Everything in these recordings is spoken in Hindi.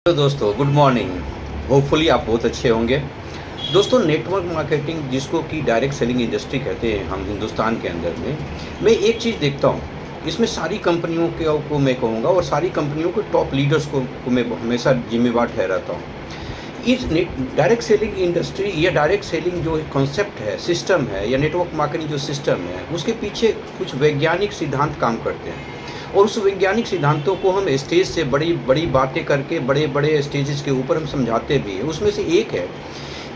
हेलो दोस्तों, गुड मॉर्निंग। होपफुली आप बहुत अच्छे होंगे। दोस्तों, नेटवर्क मार्केटिंग जिसको कि डायरेक्ट सेलिंग इंडस्ट्री कहते हैं हम हिंदुस्तान के अंदर में, मैं एक चीज़ देखता हूँ, इसमें सारी कंपनियों के को मैं कहूँगा और सारी कंपनियों के टॉप लीडर्स को मैं हमेशा जिम्मेवार ठहराता हूँ। इस डायरेक्ट सेलिंग इंडस्ट्री या डायरेक्ट सेलिंग जो कॉन्सेप्ट है, सिस्टम है, या नेटवर्क मार्केटिंग जो सिस्टम है, उसके पीछे कुछ वैज्ञानिक सिद्धांत काम करते हैं। और उस वैज्ञानिक सिद्धांतों को हम स्टेज से बड़ी बड़ी बातें करके बड़े बड़े स्टेजेस के ऊपर हम समझाते भी हैं। उसमें से एक है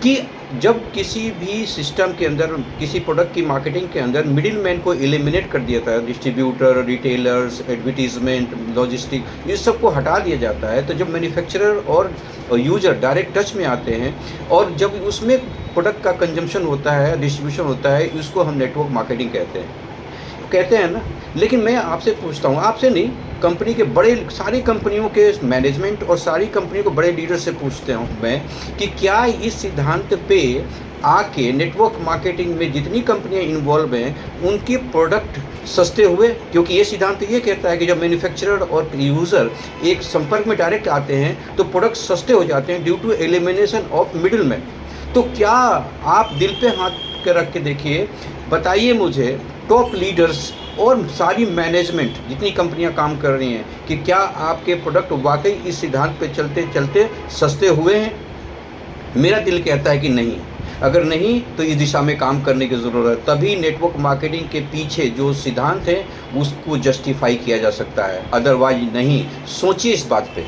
कि जब किसी भी सिस्टम के अंदर, किसी प्रोडक्ट की मार्केटिंग के अंदर मिडिल मैन को एलिमिनेट कर दिया जाता है, डिस्ट्रीब्यूटर, रिटेलर्स, एडवर्टीजमेंट, लॉजिस्टिक, ये सब को हटा दिया जाता है, तो जब मैन्युफैक्चरर और यूजर डायरेक्ट टच में आते हैं और जब उसमें प्रोडक्ट का कंजम्पशन होता है, डिस्ट्रीब्यूशन होता है, इसको हम नेटवर्क मार्केटिंग कहते हैं ना। लेकिन मैं आपसे पूछता हूँ, आपसे नहीं, कंपनी के बड़े, सारी कंपनियों के मैनेजमेंट और सारी कंपनियों के बड़े लीडर से पूछते हूँ मैं कि क्या इस सिद्धांत पे आके नेटवर्क मार्केटिंग में जितनी कंपनियां इन्वॉल्व हैं उनके प्रोडक्ट सस्ते हुए? क्योंकि ये सिद्धांत ये कहता है कि जब मैन्युफैक्चरर और यूज़र एक संपर्क में डायरेक्ट आते हैं तो प्रोडक्ट सस्ते हो जाते हैं due to elimination of middle man. तो क्या आप दिल पे हाथ के रख के देखिए, बताइए मुझे, टॉप लीडर्स और सारी मैनेजमेंट जितनी कंपनियां काम कर रही हैं, कि क्या आपके प्रोडक्ट वाकई इस सिद्धांत पे चलते चलते सस्ते हुए हैं? मेरा दिल कहता है कि नहीं। अगर नहीं तो इस दिशा में काम करने की ज़रूरत है, तभी नेटवर्क मार्केटिंग के पीछे जो सिद्धांत है उसको जस्टिफाई किया जा सकता है, अदरवाइज नहीं। सोचिए इस बात पे।